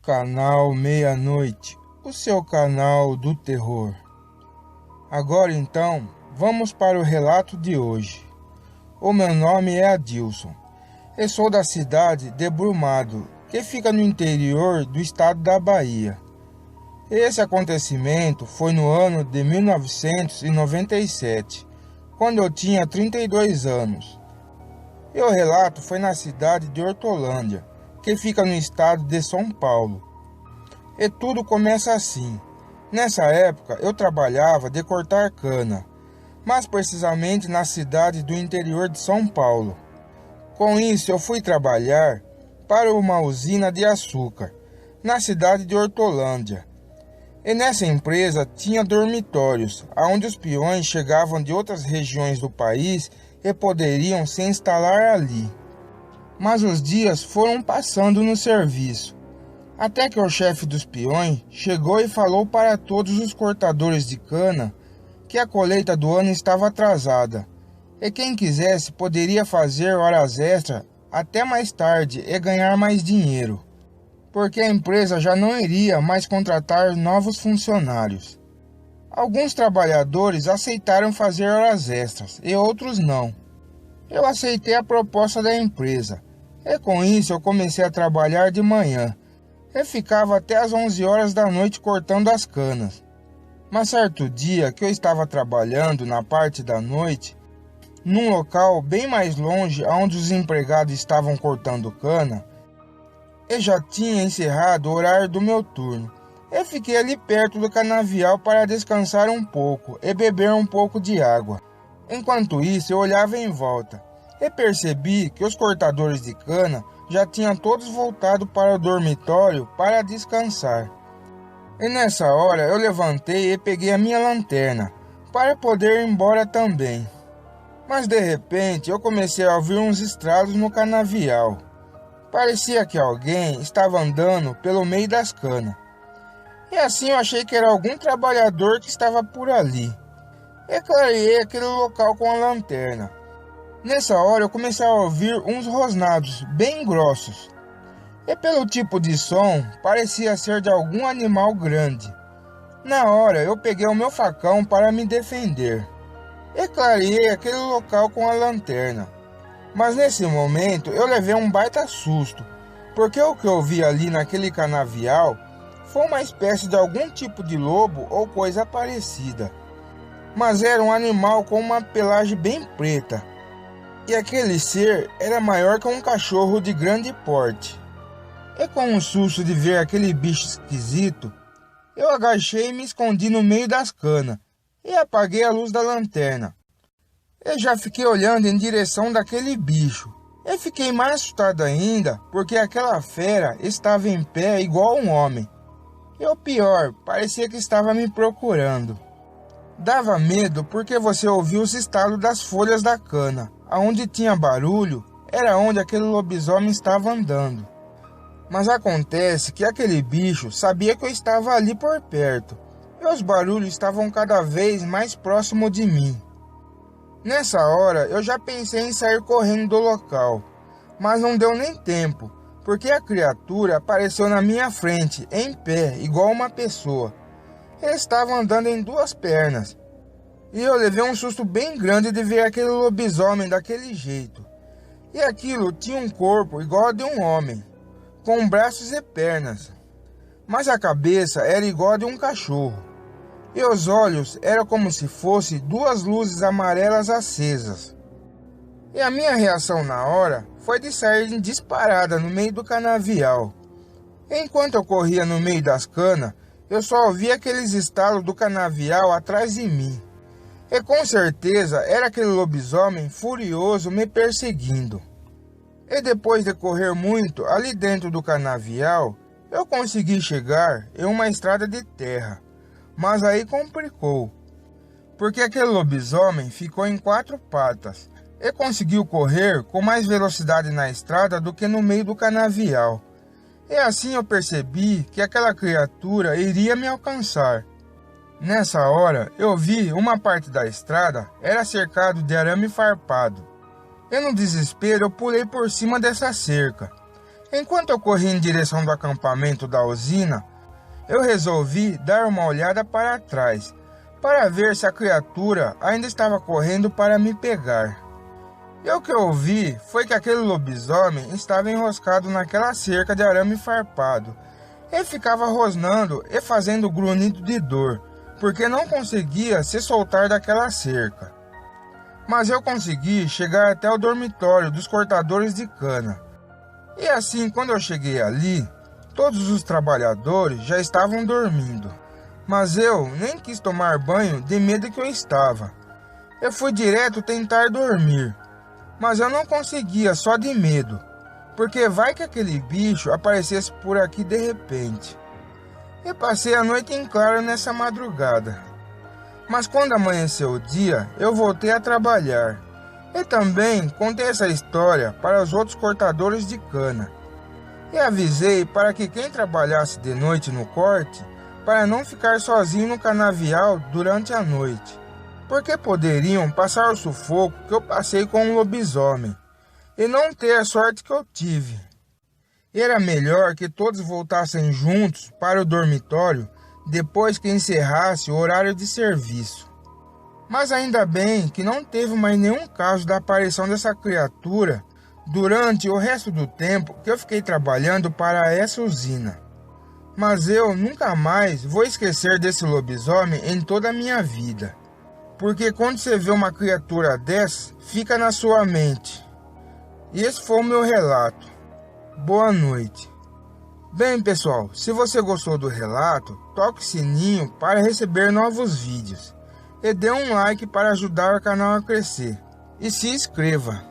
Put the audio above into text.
Canal Meia-Noite, o seu canal do terror. Agora então, vamos para o relato de hoje. O meu nome é Adilson. Eu sou da cidade de Brumado, que fica no interior do estado da Bahia. Esse acontecimento foi no ano de 1997, quando eu tinha 32 anos. E o relato foi na cidade de Hortolândia, que fica no estado de São Paulo. E tudo começa assim. Nessa época eu trabalhava de cortar cana, mais precisamente na cidade do interior de São Paulo. Com isso eu fui trabalhar para uma usina de açúcar, na cidade de Hortolândia. E nessa empresa tinha dormitórios, onde os peões chegavam de outras regiões do país e poderiam se instalar ali. Mas os dias foram passando no serviço, até que o chefe dos peões chegou e falou para todos os cortadores de cana que a colheita do ano estava atrasada, e quem quisesse poderia fazer horas extras até mais tarde e ganhar mais dinheiro, porque a empresa já não iria mais contratar novos funcionários. Alguns trabalhadores aceitaram fazer horas extras e outros não. Eu aceitei a proposta da empresa. E com isso eu comecei a trabalhar de manhã e ficava até as 11 horas da noite cortando as canas. Mas certo dia que eu estava trabalhando na parte da noite, num local bem mais longe onde os empregados estavam cortando cana, eu já tinha encerrado o horário do meu turno. Eu fiquei ali perto do canavial para descansar um pouco e beber um pouco de água. Enquanto isso eu olhava em volta e percebi que os cortadores de cana já tinham todos voltado para o dormitório para descansar. E nessa hora eu levantei e peguei a minha lanterna para poder ir embora também. Mas de repente eu comecei a ouvir uns estralos no canavial. Parecia que alguém estava andando pelo meio das canas. E assim eu achei que era algum trabalhador que estava por ali. E clareei aquele local com a lanterna. Nessa hora eu comecei a ouvir uns rosnados bem grossos. E pelo tipo de som, parecia ser de algum animal grande. Na hora eu peguei o meu facão para me defender. E clareei aquele local com a lanterna. Mas nesse momento eu levei um baita susto, porque o que eu vi ali naquele canavial foi uma espécie de algum tipo de lobo ou coisa parecida. Mas era um animal com uma pelagem bem preta. E aquele ser era maior que um cachorro de grande porte. E com um susto de ver aquele bicho esquisito, eu agachei e me escondi no meio das canas e apaguei a luz da lanterna. Eu já fiquei olhando em direção daquele bicho. E fiquei mais assustado ainda, porque aquela fera estava em pé igual um homem. E o pior, parecia que estava me procurando. Dava medo porque você ouvia os estalos das folhas da cana. Aonde tinha barulho, era onde aquele lobisomem estava andando. Mas acontece que aquele bicho sabia que eu estava ali por perto, e os barulhos estavam cada vez mais próximos de mim. Nessa hora, eu já pensei em sair correndo do local, mas não deu nem tempo, porque a criatura apareceu na minha frente, em pé, igual uma pessoa. Ele estava andando em duas pernas. E eu levei um susto bem grande de ver aquele lobisomem daquele jeito. E aquilo tinha um corpo igual a de um homem, com braços e pernas. Mas a cabeça era igual a de um cachorro. E os olhos eram como se fossem duas luzes amarelas acesas. E a minha reação na hora foi de sair disparada no meio do canavial. Enquanto eu corria no meio das canas, eu só ouvia aqueles estalos do canavial atrás de mim. E com certeza era aquele lobisomem furioso me perseguindo. E depois de correr muito ali dentro do canavial, eu consegui chegar em uma estrada de terra. Mas aí complicou, porque aquele lobisomem ficou em quatro patas e conseguiu correr com mais velocidade na estrada do que no meio do canavial. E assim eu percebi que aquela criatura iria me alcançar. Nessa hora, eu vi uma parte da estrada era cercado de arame farpado. E no desespero, eu pulei por cima dessa cerca. Enquanto eu corria em direção do acampamento da usina, eu resolvi dar uma olhada para trás, para ver se a criatura ainda estava correndo para me pegar. E o que eu vi foi que aquele lobisomem estava enroscado naquela cerca de arame farpado. Ele ficava rosnando e fazendo grunhido de dor, porque não conseguia se soltar daquela cerca. Mas eu consegui chegar até o dormitório dos cortadores de cana. E assim, quando eu cheguei ali, todos os trabalhadores já estavam dormindo. Mas eu nem quis tomar banho de medo que eu estava. Eu fui direto tentar dormir, mas eu não conseguia só de medo, porque vai que aquele bicho aparecesse por aqui de repente. E passei a noite em claro nessa madrugada. Mas quando amanheceu o dia, eu voltei a trabalhar. E também contei essa história para os outros cortadores de cana. E avisei para que quem trabalhasse de noite no corte, para não ficar sozinho no canavial durante a noite, porque poderiam passar o sufoco que eu passei com um lobisomem, e não ter a sorte que eu tive. Era melhor que todos voltassem juntos para o dormitório depois que encerrasse o horário de serviço. Mas ainda bem que não teve mais nenhum caso da aparição dessa criatura durante o resto do tempo que eu fiquei trabalhando para essa usina. Mas eu nunca mais vou esquecer desse lobisomem em toda a minha vida. Porque quando você vê uma criatura dessa, fica na sua mente. E esse foi o meu relato. Boa noite. Bem, pessoal, se você gostou do relato, toque o sininho para receber novos vídeos. E dê um like para ajudar o canal a crescer. E se inscreva.